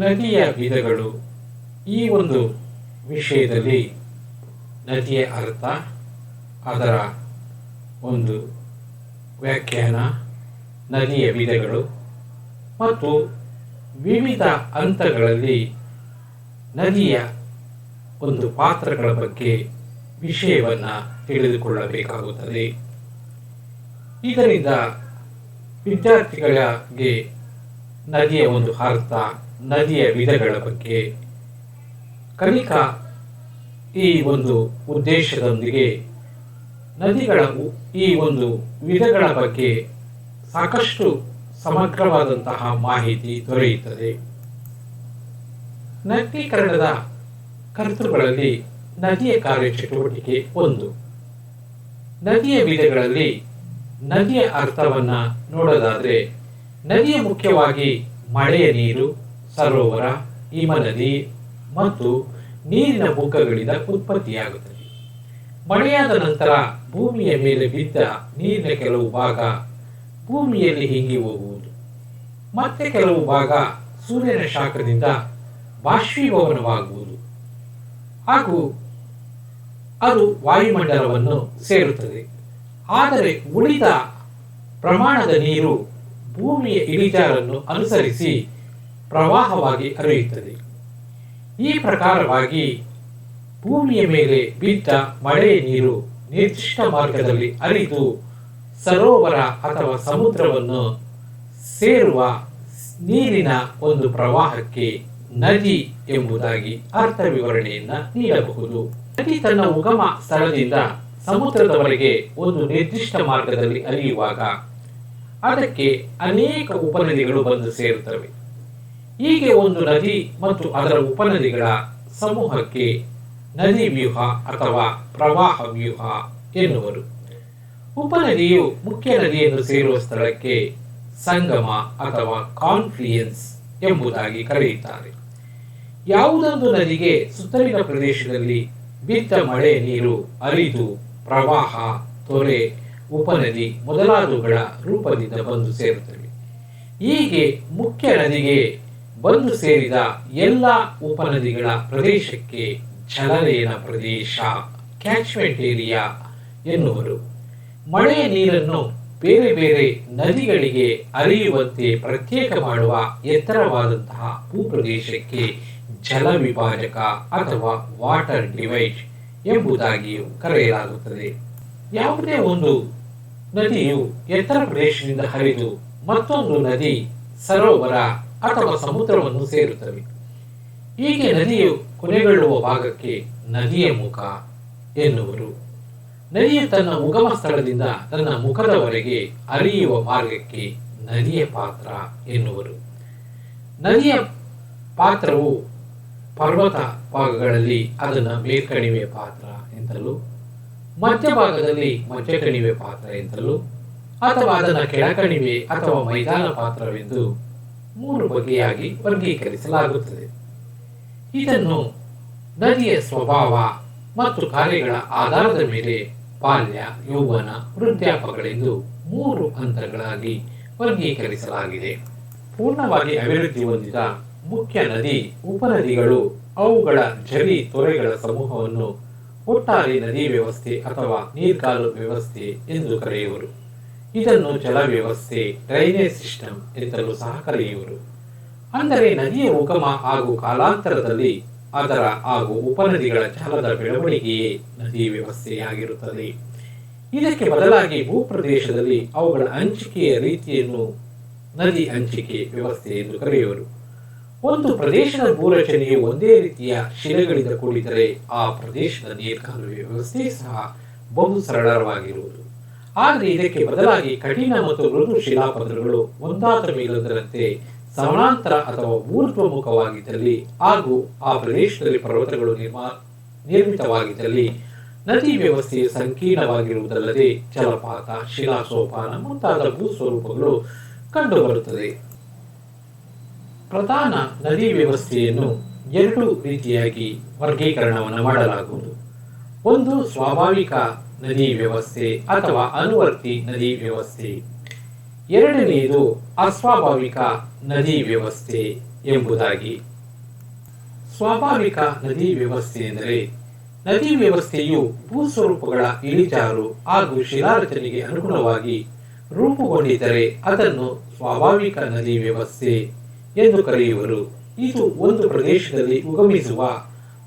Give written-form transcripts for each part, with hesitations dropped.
ನದಿಯ ವಿಧಗಳು ಈ ಒಂದು ವಿಷಯದಲ್ಲಿ ನದಿಯ ಅರ್ಥ, ಅದರ ಒಂದು ವ್ಯಾಖ್ಯಾನ, ನದಿಯ ವಿಧಗಳು ಮತ್ತು ವಿವಿಧ ಹಂತಗಳಲ್ಲಿ ನದಿಯ ಒಂದು ಪಾತ್ರಗಳ ಬಗ್ಗೆ ವಿಷಯವನ್ನು ತಿಳಿದುಕೊಳ್ಳಬೇಕಾಗುತ್ತದೆ. ಇದರಿಂದ ವಿದ್ಯಾರ್ಥಿಗಳಿಗೆ ನದಿಯ ಒಂದು ಅರ್ಥ, ನದಿಯ ವಿಧಗಳ ಬಗ್ಗೆ ಕಲಿಕಾ ಈ ಒಂದು ಉದ್ದೇಶದೊಂದಿಗೆ ನದಿಗಳ ಈ ಒಂದು ವಿಧಗಳ ಬಗ್ಗೆ ಸಾಕಷ್ಟು ಸಮಗ್ರವಾದಂತಹ ಮಾಹಿತಿ ದೊರೆಯುತ್ತದೆ. ನಗರೀಕರಣದ ಕರ್ತೃಗಳಲ್ಲಿ ನದಿಯ ಕಾರ್ಯಚಟುವಟಿಕೆ ಒಂದು. ನದಿಯ ವಿಧಗಳಲ್ಲಿ ನದಿಯ ಅರ್ಥವನ್ನು ನೋಡೋದಾದರೆ, ನದಿಯ ಮುಖ್ಯವಾಗಿ ಮಳೆಯ ನೀರು, ಸರೋವರ, ಹಿಮನದಿ ಮತ್ತು ನೀರಿನ ಬುಗ್ಗಗಳಿಂದ ಉತ್ಪತ್ತಿಯಾಗುತ್ತದೆ. ಮಳೆಯಾದ ನಂತರ ಭೂಮಿಯ ಮೇಲೆ ಬಿದ್ದ ನೀರಿನ ಕೆಲವು ಭಾಗ ಭೂಮಿಯಲ್ಲಿ ಹಿಂಗಿ ಹೋಗುವುದು, ಮತ್ತೆ ಕೆಲವು ಭಾಗ ಸೂರ್ಯನ ಶಾಖದಿಂದ ಬಾಷ್ಪೀಭವನವಾಗುವುದು ಹಾಗೂ ಅದು ವಾಯುಮಂಡಲವನ್ನು ಸೇರುತ್ತದೆ. ಆದರೆ ಉಳಿದ ಪ್ರಮಾಣದ ನೀರು ಭೂಮಿಯ ಇಳಿಜಾರನ್ನು ಅನುಸರಿಸಿ ಪ್ರವಾಹವಾಗಿ ಹರಿಯುತ್ತದೆ. ಈ ಪ್ರಕಾರವಾಗಿ ಭೂಮಿಯ ಮೇಲೆ ಬಿದ್ದ ಮಳೆಯ ನೀರು ನಿರ್ದಿಷ್ಟ ಮಾರ್ಗದಲ್ಲಿ ಹರಿದು ಸರೋವರ ಅಥವಾ ಸಮುದ್ರವನ್ನು ಸೇರುವ ನೀರಿನ ಒಂದು ಪ್ರವಾಹಕ್ಕೆ ನದಿ ಎಂಬುದಾಗಿ ಅರ್ಥ ವಿವರಣೆಯನ್ನು ನೀಡಬಹುದು. ನದಿ ತನ್ನ ಉಗಮ ಸ್ಥಳದಿಂದ ಸಮುದ್ರದವರೆಗೆ ಒಂದು ನಿರ್ದಿಷ್ಟ ಮಾರ್ಗದಲ್ಲಿ ಹರಿಯುವಾಗ ಅದಕ್ಕೆ ಅನೇಕ ಉಪನದಿಗಳು ಬಂದು ಸೇರುತ್ತವೆ. ಹೀಗೆ ಒಂದು ನದಿ ಮತ್ತು ಅದರ ಉಪನದಿಗಳ ಸಮೂಹಕ್ಕೆ ನದಿ ವ್ಯೂಹ ಅಥವಾ ಪ್ರವಾಹ ವ್ಯೂಹ ಎನ್ನುವರು. ಉಪನದಿಯು ಮುಖ್ಯ ನದಿಯನ್ನು ಸೇರುವ ಸ್ಥಳಕ್ಕೆ ಸಂಗಮ ಅಥವಾ ಕಾನ್ಫ್ಲುಯೆನ್ಸ್ ಎಂಬುದಾಗಿ ಕರೆಯುತ್ತಾರೆ. ಯಾವುದೊಂದು ನದಿಗೆ ಸುತ್ತಲಿನ ಪ್ರದೇಶದಲ್ಲಿ ಬಿದ್ದ ಮಳೆಯ ನೀರು ಹರಿದು ಪ್ರವಾಹ, ತೊರೆ, ಉಪನದಿ ಮೊದಲಾದವುಗಳ ರೂಪದಿಂದ ಬಂದು ಸೇರುತ್ತವೆ. ಹೀಗೆ ಮುಖ್ಯ ನದಿಗೆ ಬಂದು ಸೇರಿದ ಎಲ್ಲ ಉಪನದಿಗಳ ಪ್ರದೇಶಕ್ಕೆ ಜಲನಯನ ಪ್ರದೇಶ, ಕ್ಯಾಚ್ಮೆಂಟ್ ಏರಿಯಾ ಎನ್ನುವರು. ಮಳೆಯ ನೀರನ್ನು ಬೇರೆ ಬೇರೆ ನದಿಗಳಿಗೆ ಹರಿಯುವಂತೆ ಪ್ರತ್ಯೇಕ ಮಾಡುವ ಎತ್ತರವಾದಂತಹ ಭೂಪ್ರದೇಶಕ್ಕೆ ಜಲ ವಿಭಾಜಕ ಅಥವಾ ವಾಟರ್ ಡಿವೈಡ್ ಎಂಬುದಾಗಿಯೂ ಕರೆಯಲಾಗುತ್ತದೆ. ಯಾವುದೇ ಒಂದು ನದಿಯು ಎತ್ತರ ಪ್ರದೇಶದಿಂದ ಹರಿದು ಮತ್ತೊಂದು ನದಿ, ಸರೋವರ ಅಥವಾ ಸಮುದ್ರವನ್ನು ಸೇರುತ್ತವೆ. ಹೀಗೆ ನದಿಯು ಕೊನೆಗೊಳ್ಳುವ ಭಾಗಕ್ಕೆ ನದಿಯ ಮುಖ ಎನ್ನುವರು. ನದಿಯು ತನ್ನ ಉಗಮ ಸ್ಥಳದಿಂದ ತನ್ನ ಮುಖದವರೆಗೆ ಹರಿಯುವ ಮಾರ್ಗಕ್ಕೆ ನದಿಯ ಪಾತ್ರ ಎನ್ನುವರು. ನದಿಯ ಪಾತ್ರವು ಪರ್ವತ ಭಾಗಗಳಲ್ಲಿ ಅದನ್ನು ಮೇಲ್ಕಣಿವೆ ಪಾತ್ರ ಎಂತಲೂ, ಮಧ್ಯಭಾಗದಲ್ಲಿ ಮಧ್ಯಕಣಿವೆ ಪಾತ್ರ ಎಂತಲೂ, ಅಥವಾ ಅದನ್ನು ಕೆಳಕಣಿವೆ ಅಥವಾ ಮೈದಾನ ಪಾತ್ರವೆಂದು 3 ಬಗೆಯಾಗಿ ವರ್ಗೀಕರಿಸಲಾಗುತ್ತದೆ. ಇದನ್ನು ನದಿಯ ಸ್ವಭಾವ ಮತ್ತು ಕಾರ್ಯಗಳ ಆಧಾರದ ಮೇಲೆ ಬಾಲ್ಯ, ಯೌವನ, ವೃದ್ಧಾಪಗಳೆಂದು 3 ಹಂತಗಳಾಗಿ ವರ್ಗೀಕರಿಸಲಾಗಿದೆ. ಪೂರ್ಣವಾಗಿ ಅಭಿವೃದ್ಧಿ ಹೊಂದಿದ ಮುಖ್ಯ ನದಿ ಉಪನದಿಗಳು ಅವುಗಳ ಝರಿ ತೊರೆಗಳ ಸಮೂಹವನ್ನು ಒಟ್ಟಾರೆ ನದಿ ವ್ಯವಸ್ಥೆ ಅಥವಾ ನೀರ್ಗಾಲು ವ್ಯವಸ್ಥೆ ಎಂದು ಕರೆಯುವರು. ಇದನ್ನು ಜಲ ವ್ಯವಸ್ಥೆ, ಡ್ರೈನೇಜ್ ಸಿಸ್ಟಮ್ ಎಂತಲೂ ಸಹ ಕರೆಯುವರು. ಅಂದರೆ ನದಿಯ ಉಗಮ ಹಾಗೂ ಕಾಲಾಂತರದಲ್ಲಿ ಅದರ ಹಾಗೂ ಉಪನದಿಗಳ ಜಲದ ಬೆಳವಣಿಗೆಯೇ ನದಿ ವ್ಯವಸ್ಥೆಯಾಗಿರುತ್ತದೆ. ಇದಕ್ಕೆ ಬದಲಾಗಿ ಭೂಪ್ರದೇಶದಲ್ಲಿ ಅವುಗಳ ಹಂಚಿಕೆಯ ರೀತಿಯನ್ನು ನದಿ ಹಂಚಿಕೆ ವ್ಯವಸ್ಥೆ ಎಂದು ಕರೆಯುವರು. ಒಂದು ಪ್ರದೇಶದ ಭೂರಚನೆಯು ಒಂದೇ ರೀತಿಯ ಶಿಲೆಗಳಿಂದ ಕೂಡಿದರೆ ಆ ಪ್ರದೇಶದ ನೀರ್ಗಾಲುವೆ ವ್ಯವಸ್ಥೆ ಸಹ ಬಹು ಸರಳವಾಗಿರುವುದು. ಆದರೆ ಇದಕ್ಕೆ ಬದಲಾಗಿ ಕಠಿಣ ಮತ್ತು ಮೃದು ಶಿಲಾಪದರಗಳು ಒಂದಾದ ಮೇಲೊಂದರಂತೆ ಸಮಾನಾಂತರ ಅಥವಾ ಊರ್ಧ್ವಮುಖವಾಗಿದ್ದಲ್ಲಿ ಹಾಗೂ ಆ ಪ್ರದೇಶದಲ್ಲಿ ಪರ್ವತಗಳು ನಿರ್ಮಿತವಾಗಿದ್ದಲ್ಲಿ ನದಿ ವ್ಯವಸ್ಥೆಯು ಸಂಕೀರ್ಣವಾಗಿರುವುದಲ್ಲದೆ ಜಲಪಾತ, ಶಿಲಾಸೋಪಾನ ಮುಂತಾದ ಭೂಸ್ವರೂಪಗಳು ಕಂಡುಬರುತ್ತದೆ. ಪ್ರಧಾನ ನದಿ ವ್ಯವಸ್ಥೆಯನ್ನು 2 ರೀತಿಯಾಗಿ ವರ್ಗೀಕರಣವನ್ನು ಮಾಡಲಾಗುವುದು. ಒಂದು ಸ್ವಾಭಾವಿಕ ನದಿ ವ್ಯವಸ್ಥೆ ಅಥವಾ ಅನುವರ್ತಿ ನದಿ ವ್ಯವಸ್ಥೆ. ಎರಡನೆಯದು ಅಸ್ವಾಭಾವಿಕ ನದಿ ವ್ಯವಸ್ಥೆ ಎಂಬುದಾಗಿ. ಸ್ವಾಭಾವಿಕ ನದಿ ವ್ಯವಸ್ಥೆ ಎಂದರೆ ನದಿ ವ್ಯವಸ್ಥೆಯು ಭೂಸ್ವರೂಪಗಳ ಇಳಿಜಾರು ಹಾಗೂ ಶಿಲಾರಚನೆಗೆ ಅನುಗುಣವಾಗಿ ರೂಪುಗೊಂಡಿದ್ದರೆ ಅದನ್ನು ಸ್ವಾಭಾವಿಕ ನದಿ ವ್ಯವಸ್ಥೆ ಎಂದು ಕರೆಯುವರು. ಇದು ಒಂದು ಪ್ರದೇಶದಲ್ಲಿ ಉಗಮಿಸುವ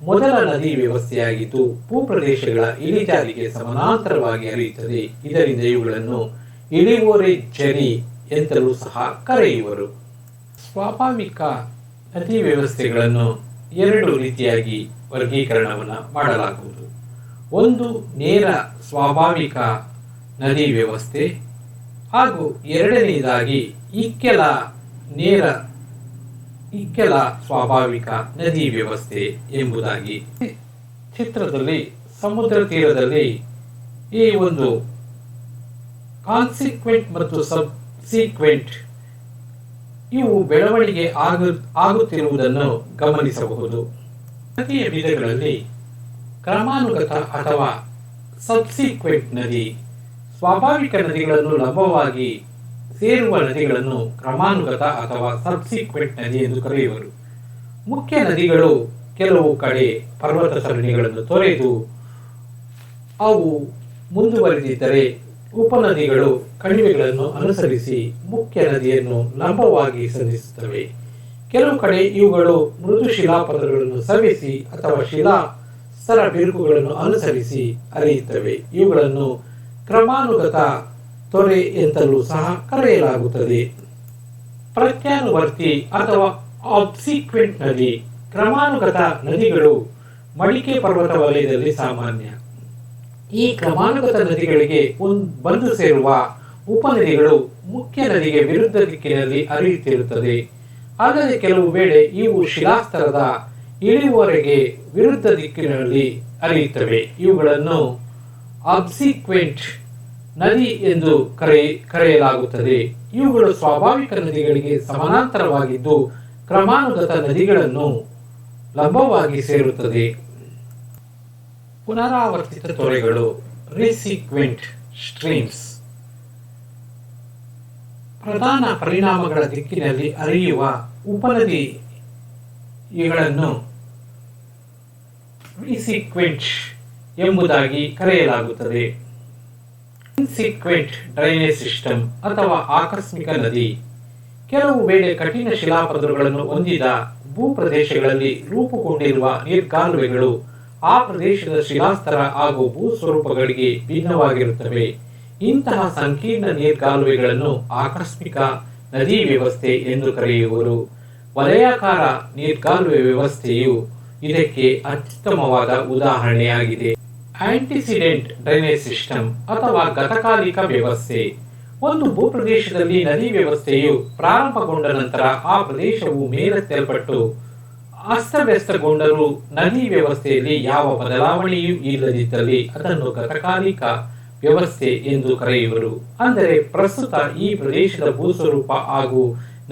ಮೊದಲ ನದಿ ವ್ಯವಸ್ಥೆಯಾಗಿದ್ದು ಭೂಪ್ರದೇಶಗಳ ಇಳಿಜಾರಿಗೆ ಸಮಾನಾಂತರವಾಗಿ ಹರಿಯುತ್ತದೆ. ಇದರಿಂದ ಇವುಗಳನ್ನು ಇಳಿವೋರೆ ಝರಿ ಎಂತಲೂ ಸಹ ಕರೆಯುವರು. ಸ್ವಾಭಾವಿಕ ನದಿ ವ್ಯವಸ್ಥೆಗಳನ್ನು ಎರಡು ರೀತಿಯಾಗಿ ವರ್ಗೀಕರಣವನ್ನು ಮಾಡಲಾಗುವುದು. ಒಂದು ನೇರ ಸ್ವಾಭಾವಿಕ ನದಿ ವ್ಯವಸ್ಥೆ ಹಾಗೂ ಎರಡನೆಯದಾಗಿ ಇಕ್ಕೆಲ ಸ್ವಾಭಾವಿಕ ನದಿ ವ್ಯವಸ್ಥೆ ಎಂಬುದಾಗಿ. ಚಿತ್ರದಲ್ಲಿ ಸಮುದ್ರ ತೀರದಲ್ಲಿ ಈ ಒಂದು ಕಾನ್ಸಿಕ್ವೆಂಟ್ ಮತ್ತು ಸಬ್ಸಿಕ್ವೆಂಟ್ ಇವು ಬೆಳವಣಿಗೆ ಆಗುತ್ತಿರುವುದನ್ನು ಗಮನಿಸಬಹುದು. ನದಿಯ ವಿಧಗಳಲ್ಲಿ ಕ್ರಮಾನುಗತ ಅಥವಾ ಸಬ್ಸಿಕ್ವೆಂಟ್ ನದಿ, ಸ್ವಾಭಾವಿಕ ನದಿಗಳನ್ನು ಲಂಬವಾಗಿ ಸೇರುವ ನದಿಗಳನ್ನು ಕ್ರಮಾನುಗತ ಅಥವಾ ಸಬ್ಸಿಕ್ವೆಂಟ್ ನದಿ ಎಂದು ಕರೆಯುವರು. ಮುಖ್ಯ ನದಿಗಳು ಕೆಲವು ಕಡೆ ಪರ್ವತ ಸರಣಿಗಳನ್ನು ತೊರೆದು ಅವು ಮುಂದುವರೆದಿದ್ದರೆ ಉಪನದಿಗಳು ಕಣಿವೆಗಳನ್ನು ಅನುಸರಿಸಿ ಮುಖ್ಯ ನದಿಯನ್ನು ಲಂಬವಾಗಿ ಸಂಧಿಸುತ್ತವೆ. ಕೆಲವು ಕಡೆ ಇವುಗಳು ಮೃದು ಶಿಲಾಪದರಗಳನ್ನು ಸವೆಸಿ ಅಥವಾ ಶಿಲಾಸ್ತರ ಬಿರುಕುಗಳನ್ನು ಅನುಸರಿಸಿ ಹರಿಯುತ್ತವೆ. ಇವುಗಳನ್ನು ಕ್ರಮಾನುಗತ ತೊರೆ ಎಂತಲೂ ಸಹ ಕರೆಯಲಾಗುತ್ತದೆ. ಪ್ರತ್ಯಾನುವರ್ತಿ ಅಥವಾ ಆಬ್ಸಿಕ್ವೆಂಟ್ ನದಿ, ಕ್ರಮಾನುಗತ ನದಿಗಳು ಮಡಿಕೆ ಪರ್ವತ ವಲಯದಲ್ಲಿ ಸಾಮಾನ್ಯ. ಈ ಕ್ರಮಾನುಗತ ನದಿಗಳಿಗೆ ಬಂದು ಸೇರುವ ಉಪನದಿಗಳು ಮುಖ್ಯ ನದಿಗೆ ವಿರುದ್ಧ ದಿಕ್ಕಿನಲ್ಲಿ ಹರಿಯುತ್ತಿರುತ್ತದೆ. ಆದರೆ ಕೆಲವು ವೇಳೆ ಇವು ಶಿಲಾಸ್ತರದ ಇಳಿಯುವವರೆಗೆ ವಿರುದ್ಧ ದಿಕ್ಕಿನಲ್ಲಿ ಹರಿಯುತ್ತವೆ. ಇವುಗಳನ್ನು ಅಬ್ಸಿಕ್ವೆಂಟ್ ನದಿ ಎಂದು ಕರೆಯಲಾಗುತ್ತದೆ. ಇವುಗಳು ಸ್ವಾಭಾವಿಕ ನದಿಗಳಿಗೆ ಸಮಾನಾಂತರವಾಗಿದ್ದು ಕ್ರಮಾನುಗತ ನದಿಗಳನ್ನು ಲಂಬವಾಗಿ ಸೇರುತ್ತದೆ. ಪುನರಾವರ್ತಿತ ತೊರೆಗಳು, ರೀಸಿಕ್ವೆಂಟ್ ಸ್ಟ್ರೀಮ್ಸ್, ಪ್ರಧಾನ ಪರಿಣಾಮಗಳ ದಿಕ್ಕಿನಲ್ಲಿ ಹರಿಯುವ ಉಪನದಿಗಳನ್ನು ರೀಸಿಕ್ವೆಂಟ್ ಎಂಬುದಾಗಿ ಕರೆಯಲಾಗುತ್ತದೆ. ಇನ್ಸಿಕ್ವೆಂಟ್ ಡ್ರೈನೇಜ್ ಸಿಸ್ಟಮ್ ಅಥವಾ ಆಕಸ್ಮಿಕ ನದಿ, ಕೆಲವು ವೇಳೆ ಕಠಿಣ ಶಿಲಾಪದರಗಳನ್ನು ಹೊಂದಿದ ಭೂಪ್ರದೇಶಗಳಲ್ಲಿ ರೂಪುಗೊಂಡಿರುವ ನೀರ್ಗಾಲುವೆಗಳು ಆ ಪ್ರದೇಶದ ಶಿಲಾಸ್ತರ ಹಾಗೂ ಭೂಸ್ವರೂಪಗಳಿಗೆ ಭಿನ್ನವಾಗಿರುತ್ತವೆ. ಇಂತಹ ಸಂಕೀರ್ಣ ನೀರ್ಗಾಲುವೆಗಳನ್ನು ಆಕಸ್ಮಿಕ ನದಿ ವ್ಯವಸ್ಥೆ ಎಂದು ಕರೆಯುವರು. ವಲಯಾಕಾರ ನೀರ್ಗಾಲುವೆ ವ್ಯವಸ್ಥೆಯು ಇದಕ್ಕೆ ಅತ್ಯುತ್ತಮವಾದ ಉದಾಹರಣೆಯಾಗಿದೆ. ಆಂಟಿಸಿಡೆಂಟ್ ಡ್ರೈನೇಜ್ ಸಿಸ್ಟಮ್ ಅಥವಾ ಗತಕಾಲಿಕ ವ್ಯವಸ್ಥೆ, ಒಂದು ಭೂಪ್ರದೇಶದಲ್ಲಿ ನದಿ ವ್ಯವಸ್ಥೆಯು ಪ್ರಾರಂಭಗೊಂಡ ನಂತರ ಆ ಪ್ರದೇಶವು ಮೇಲೆತ್ತಲ್ಪಟ್ಟು ಅಸ್ತವ್ಯಸ್ತಗೊಂಡರೂ ನದಿ ವ್ಯವಸ್ಥೆಯಲ್ಲಿ ಯಾವ ಬದಲಾವಣೆಯೂ ಇಲ್ಲದಿದ್ದಲ್ಲಿ ಅದನ್ನು ಗತಕಾಲಿಕ ವ್ಯವಸ್ಥೆ ಎಂದು ಕರೆಯುವರು. ಅಂದರೆ ಪ್ರಸ್ತುತ ಈ ಪ್ರದೇಶದ ಭೂಸ್ವರೂಪ ಹಾಗೂ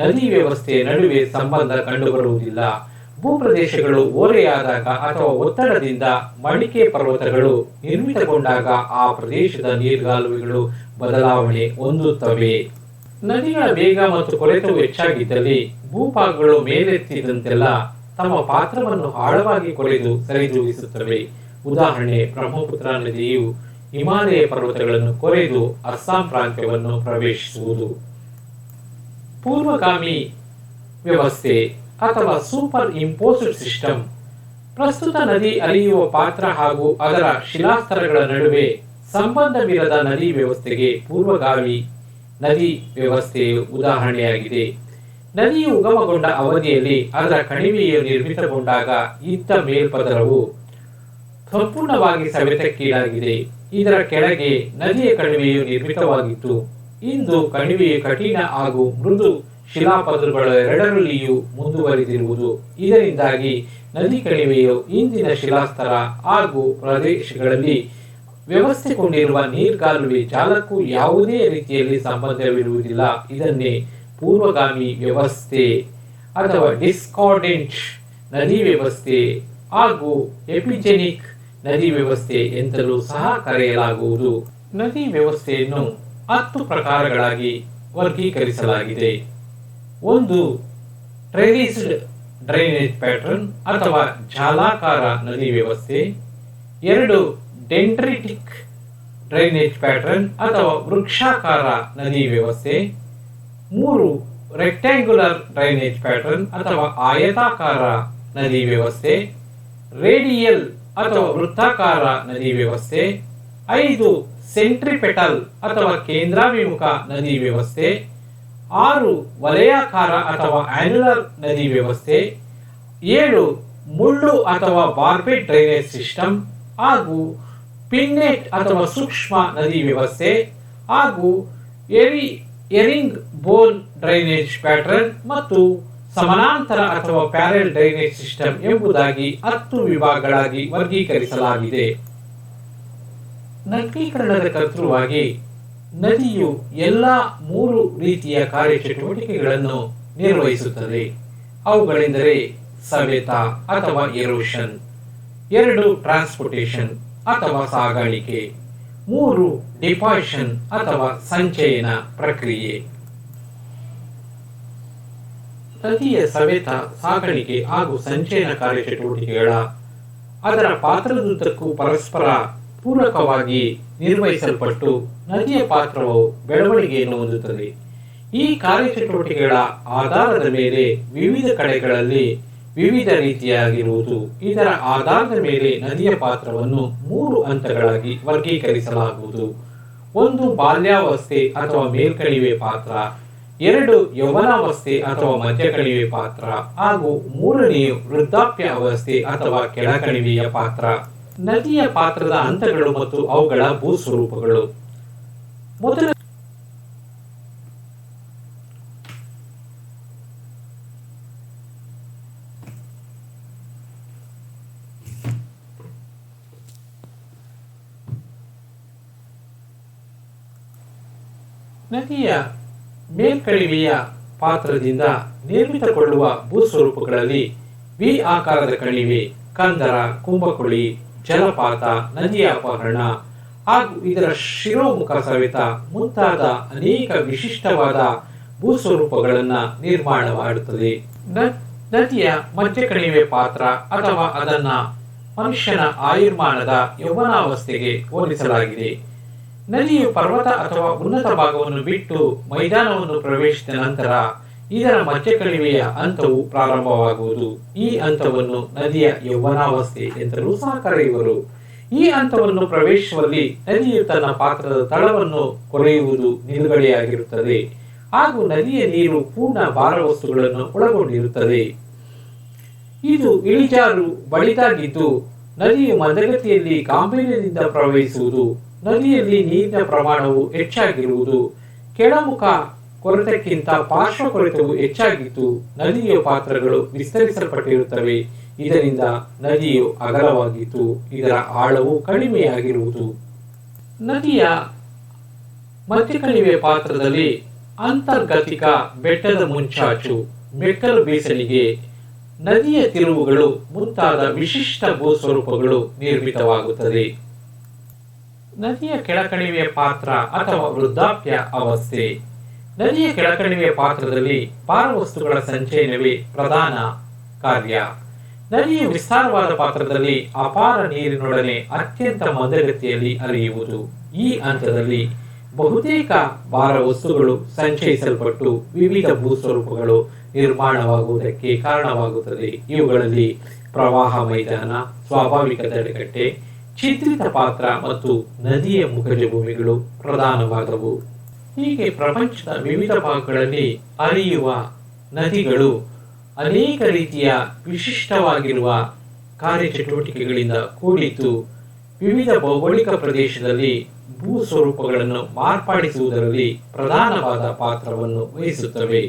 ನದಿ ವ್ಯವಸ್ಥೆಯ ನಡುವೆ ಸಂಬಂಧ ಕಂಡುಬರುವುದಿಲ್ಲ. ಭೂಪ್ರದೇಶಗಳು ಓರೆಯಾದಾಗ ಅಥವಾ ಒತ್ತಡದಿಂದ ಮಡಿಕೆ ಪರ್ವತಗಳು ನಿರ್ಮಿತಗೊಂಡಾಗ ಆ ಪ್ರದೇಶದ ನೀರ್ಗಾಲುವೆಗಳು ಬದಲಾವಣೆ ಹೊಂದುತ್ತವೆ. ನದಿಗಳ ವೇಗ ಮತ್ತು ಕೊರೆತವು ಹೆಚ್ಚಾಗಿದ್ದಲ್ಲಿ ಭೂಭಾಗಗಳು ಮೇಲೆತ್ತಿದಂತೆಲ್ಲ ತಮ್ಮ ಪಾತ್ರವನ್ನು ಆಳವಾಗಿ ಕೊರೆದು ಸರಿದೂಗಿಸುತ್ತವೆ. ಉದಾಹರಣೆ, ಬ್ರಹ್ಮಪುತ್ರ ನದಿಯು ಹಿಮಾಲಯ ಪರ್ವತಗಳನ್ನು ಕೊರೆದು ಅಸ್ಸಾಂ ಪ್ರಾಂತ್ಯವನ್ನು ಪ್ರವೇಶಿಸುವುದು. ಪೂರ್ವಗಾಮಿ ವ್ಯವಸ್ಥೆ ಅಥವಾ ಸೂಪರ್ ಇಂಪೋಸ್ಡ್ ಸಿಸ್ಟಮ್, ಪ್ರಸ್ತುತ ನದಿ ಹರಿಯುವ ಪಾತ್ರ ಹಾಗೂ ಅದರ ಶಿಲಾಸ್ತರಗಳ ನಡುವೆ ಸಂಬಂಧವಿರದ ನದಿ ವ್ಯವಸ್ಥೆಗೆ ಪೂರ್ವಗಾಮಿ ನದಿ ವ್ಯವಸ್ಥೆಯು ಉದಾಹರಣೆಯಾಗಿದೆ. ನದಿಯು ಉಗಮಗೊಂಡ ಅವಧಿಯಲ್ಲಿ ಅದರ ಕಣಿವೆಯು ನಿರ್ಮಿತಗೊಂಡಾಗ ಇದ್ದ ಮೇಲ್ಪದರವು ಸಂಪೂರ್ಣವಾಗಿ ಸವೆತಕ್ಕೀಡಾಗಿದೆ. ಇದರ ಕೆಳಗೆ ನದಿಯ ಕಣಿವೆಯು ನಿರ್ಮಿತವಾಗಿತ್ತು. ಇಂದು ಕಣಿವೆಯು ಕಠಿಣ ಹಾಗೂ ಮೃದು ಶಿಲಾಪದರಗಳೆರಡರಲ್ಲಿಯೂ ಮುಂದುವರಿದಿರುವುದು. ಇದರಿಂದಾಗಿ ನದಿ ಕಣಿವೆಯು ಇಂದಿನ ಶಿಲಾಸ್ತರ ಹಾಗೂ ಪ್ರದೇಶಗಳಲ್ಲಿ ವ್ಯವಸ್ಥೆಗೊಂಡಿರುವ ನೀರ್ಗಾಲುವೆ ಜಾಲಕ್ಕೂ ಯಾವುದೇ ರೀತಿಯಲ್ಲಿ ಸಂಬಂಧವಿರುವುದಿಲ್ಲ. ಇದನ್ನೇ ಪೂರ್ವಗಾಮಿ ವ್ಯವಸ್ಥೆ ಅಥವಾ ಡಿಸ್ಕಾರ್ಡೆಂಟ್ ನದಿ ವ್ಯವಸ್ಥೆ ಹಾಗೂ ಎಪಿಜೆನಿಕ್ ನದಿ ವ್ಯವಸ್ಥೆ ಎಂತಲೂ ಸಹ ಕರೆಯಲಾಗುವುದು. ನದಿ ವ್ಯವಸ್ಥೆಯನ್ನು 10 ಪ್ರಕಾರಗಳಾಗಿ ವರ್ಗೀಕರಿಸಲಾಗಿದೆ. 1. ಟೆರೇಸ್ಡ್ ಡ್ರೈನೇಜ್ ಪ್ಯಾಟರ್ನ್ ಅಥವಾ ಜಾಲಾಕಾರ ನದಿ ವ್ಯವಸ್ಥೆ. 2 ಡೆಂಡ್ರಿಟಿಕ್ ಡ್ರೈನೇಜ್ ಪ್ಯಾಟರ್ನ್ ಅಥವಾ ವೃಕ್ಷಾಕಾರ ನದಿ ವ್ಯವಸ್ಥೆ. 3 ರೆಕ್ಟ್ಯಾಂಗ್ಯುಲರ್ ಡ್ರೈನೇಜ್ ಪ್ಯಾಟರ್ನ್ ಅಥವಾ ಆಯತಾಕಾರ ನದಿ ವ್ಯವಸ್ಥೆ. ರೇಡಿಯಲ್ ಅಥವಾ ವೃತ್ತಾಕಾರ ನದಿ ವ್ಯವಸ್ಥೆ. 5 ಸೆಂಟ್ರಿಪೆಟಲ್ ಅಥವಾ ಕೇಂದ್ರಾಭಿಮುಖ ನದಿ ವ್ಯವಸ್ಥೆ. 6 ವಲಯಾಕಾರ ಅಥವಾ ಆನ್ಯುಲರ್ ನದಿ ವ್ಯವಸ್ಥೆ. 7 ಮುಳ್ಳು ಅಥವಾ ಬಾರ್ಬೆಟ್ ಡ್ರೈನೇಜ್ ಸಿಸ್ಟಮ್ ಹಾಗೂ ಪಿನ್ನೆಟ್ ಅಥವಾ ಸೂಕ್ಷ್ಮ ನದಿ ವ್ಯವಸ್ಥೆ ಹಾಗೂ ಎರಿಂಗ್ ಬೋನ್ ಡ್ರೈನೇಜ್ ಪ್ಯಾಟರ್ನ್ ಮತ್ತು ಸಮಾನಾಂತರ ಅಥವಾ ಪ್ಯಾರಲ್ ಡ್ರೈನೇಜ್ ಸಿಸ್ಟಮ್ ಎಂಬುದಾಗಿ 10 ವಿಭಾಗಗಳಾಗಿ ವರ್ಗೀಕರಿಸಲಾಗಿದೆ. ನಗರೀಕರಣದ ಕರ್ತೃವಾಗಿ ನದಿಯು ಎಲ್ಲ 3 ರೀತಿಯ ಕಾರ್ಯಚಟುವಟಿಕೆಗಳನ್ನು ನಿರ್ವಹಿಸುತ್ತದೆ. ಅವುಗಳೆಂದರೆ ಸವೆತ ಅಥವಾ ಎರೋಷನ್, 2 ಟ್ರಾನ್ಸ್ಪೋರ್ಟೇಷನ್ ಅಥವಾ ಸಾಗಾಣಿಕೆ, 3 ಡಿಪಾಯ್ಷನ್ ಅಥವಾ ಸಂಚಯನ ಪ್ರಕ್ರಿಯೆ. ನದಿಯ ಸವೆತ, ಸಾಗಾಣಿಕೆ ಹಾಗೂ ಸಂಚಯನ ಕಾರ್ಯಚಟುವಟಿಕೆಗಳ ಅದರ ಪಾತ್ರದುದ್ದಕ್ಕೂ ಪರಸ್ಪರ ಪೂರಕವಾಗಿ ನಿರ್ವಹಿಸಲ್ಪಟ್ಟು ನದಿಯ ಪಾತ್ರವು ಬೆಳವಣಿಗೆಯನ್ನು ಹೊಂದುತ್ತದೆ. ಈ ಕಾರ್ಯಚಟುವಟಿಕೆಗಳ ಆಧಾರದ ಮೇಲೆ ವಿವಿಧ ಕಡೆಗಳಲ್ಲಿ ವಿವಿಧ ರೀತಿಯಾಗಿರುವುದು. ಇದರ ಆಧಾರದ ಮೇಲೆ ನದಿಯ ಪಾತ್ರವನ್ನು 3 ಹಂತಗಳಾಗಿ ವರ್ಗೀಕರಿಸಲಾಗುವುದು. 1 ಬಾಲ್ಯಾವಸ್ಥೆ ಅಥವಾ ಮೇಲ್ಕಣಿವೆ ಪಾತ್ರ, 2 ಯೌವನಾವಸ್ಥೆ ಅಥವಾ ಮಧ್ಯಕಣಿವೆ ಪಾತ್ರ ಹಾಗೂ 3ನೇಯು ವೃದ್ಧಾಪ್ಯ ಅವಸ್ಥೆ ಅಥವಾ ಕೆಳಕಣಿವೆಯ ಪಾತ್ರ. ನದಿಯ ಪಾತ್ರದ ಹಂತಗಳು ಮತ್ತು ಅವುಗಳ ಭೂಸ್ವರೂಪಗಳು. ಮೊದಲ ನದಿಯ ಮೇಲ್ಕಣಿವೆಯ ಪಾತ್ರದಿಂದ ನಿರ್ಮಿತಗೊಳ್ಳುವ ಭೂಸ್ವರೂಪಗಳಲ್ಲಿ ವಿ ಆಕಾರದ ಕಣಿವೆ, ಕಂದರ, ಕುಂಭಕುಳಿ, ಜಲಪಾತ, ನದಿಯ ಅಪಹರಣ ಹಾಗೂ ಇದರ ಶಿರೋಮುಖ ಸವೆತ ಮುಂತಾದ ಅನೇಕ ವಿಶಿಷ್ಟವಾದ ಭೂಸ್ವರೂಪಗಳನ್ನು ನಿರ್ಮಾಣ ಮಾಡುತ್ತದೆ. ನದಿಯ ಮಧ್ಯಕಣಿವೆ ಪಾತ್ರ ಅಥವಾ ಅದನ್ನ ಮನುಷ್ಯನ ಆಯುರ್ಮಾನದ ಯೌವನಾವಸ್ಥೆಗೆ ಹೋಲಿಸಲಾಗಿದೆ. ನದಿಯು ಪರ್ವತ ಅಥವಾ ಉನ್ನತ ಭಾಗವನ್ನು ಬಿಟ್ಟು ಮೈದಾನವನ್ನು ಪ್ರವೇಶಿಸಿದ ನಂತರ ಇದರ ಮಧ್ಯಕಣಿವೆಯ ಹಂತವು ಪ್ರಾರಂಭವಾಗುವುದು. ಈ ಹಂತವನ್ನು ನದಿಯ ಯೌವನಾವಸ್ಥೆ ಎಂತಲೂ ಸಹ ಕರೆಯುವರು. ಈ ಹಂತವನ್ನು ಪ್ರವೇಶಿಸುವಲ್ಲಿ ನದಿಯು ತನ್ನ ಪಾತ್ರದ ತಳವನ್ನು ಕೊರೆಯುವುದು ನಿಲುಗಡೆಯಾಗಿರುತ್ತದೆ ಹಾಗೂ ನದಿಯ ನೀರು ಪೂರ್ಣ ಭಾರವಸ್ತುಗಳನ್ನು ಒಳಗೊಂಡಿರುತ್ತದೆ. ಇದು ಇಳಿಜಾರು ಬಡಿದಾಗಿದ್ದು ನದಿಯು ಮಂದಗತಿಯಲ್ಲಿ ಗಾಂಭೀರ್ಯದಿಂದ ಪ್ರವಹಿಸುವುದು. ನದಿಯಲ್ಲಿ ನೀರಿನ ಪ್ರಮಾಣವು ಹೆಚ್ಚಾಗಿರುವುದು. ಕೆಳಮುಖ ಕೊರೆತಕ್ಕಿಂತ ಪಾರ್ಶ್ವ ಕೊರೆತವು ಹೆಚ್ಚಾಗಿದ್ದು ನದಿಯ ಪಾತ್ರಗಳು ವಿಸ್ತರಿಸಲ್ಪಟ್ಟಿರುತ್ತವೆ. ಇದರಿಂದ ನದಿಯು ಅಗಲವಾಗಿದ್ದು ಇದರ ಆಳವು ಕಡಿಮೆಯಾಗಿರುವುದು. ನದಿಯ ಮಧ್ಯಕಣಿವೆ ಪಾತ್ರದಲ್ಲಿ ಅಂತರ್ಗತಿಕ ಬೆಟ್ಟದ ಮುಂಚಾಚು, ಮೆಕ್ಕಲು ಬೀಸಣಿಗೆ, ನದಿಯ ತಿರುವುಗಳು ಮುಂತಾದ ವಿಶಿಷ್ಟ ಭೂಸ್ವರೂಪಗಳು ನಿರ್ಮಿತವಾಗುತ್ತದೆ. ನದಿಯ ಕೆಳಕಣಿವೆಯ ಪಾತ್ರ ಅಥವಾ ವೃದ್ಧಾಪ್ಯ ಅವಸ್ಥೆ. ನದಿಯ ಕೆಳಕಣಿವೆಯ ಪಾತ್ರದಲ್ಲಿ ಭಾರವಸ್ತುಗಳ ಸಂಚಯನವೇ ಪ್ರಧಾನ ಕಾರ್ಯ. ನದಿಯ ವಿಸ್ತಾರವಾದ ಪಾತ್ರದಲ್ಲಿ ಅಪಾರ ನೀರಿನೊಡನೆ ಅತ್ಯಂತ ಮಂದಗತಿಯಲ್ಲಿ ಹರಿಯುವುದು. ಈ ಹಂತದಲ್ಲಿ ಬಹುತೇಕ ಭಾರವಸ್ತುಗಳು ಸಂಚಯಿಸಲ್ಪಟ್ಟು ವಿವಿಧ ಭೂಸ್ವರೂಪಗಳು ನಿರ್ಮಾಣವಾಗುವುದಕ್ಕೆ ಕಾರಣವಾಗುತ್ತದೆ. ಇವುಗಳಲ್ಲಿ ಪ್ರವಾಹ ಮೈದಾನ, ಸ್ವಾಭಾವಿಕ ತಡೆಗಟ್ಟೆ, ಚಿತ್ರಿತ ಪಾತ್ರ ಮತ್ತು ನದಿಯ ಮುಖಜ ಭೂಮಿಗಳು ಪ್ರಧಾನವಾದವು. ಹೀಗೆ ಪ್ರಪಂಚದ ವಿವಿಧ ಭಾಗಗಳಲ್ಲಿ ಹರಿಯುವ ನದಿಗಳು ಅನೇಕ ರೀತಿಯ ವಿಶಿಷ್ಟವಾಗಿರುವ ಕಾರ್ಯಚಟುವಟಿಕೆಗಳಿಂದ ಕೂಡಿದ್ದು ವಿವಿಧ ಭೌಗೋಳಿಕ ಪ್ರದೇಶದಲ್ಲಿ ಭೂ ಸ್ವರೂಪಗಳನ್ನು ಮಾರ್ಪಡಿಸುವುದರಲ್ಲಿ ಪ್ರಧಾನವಾದ ಪಾತ್ರವನ್ನು ವಹಿಸುತ್ತವೆ.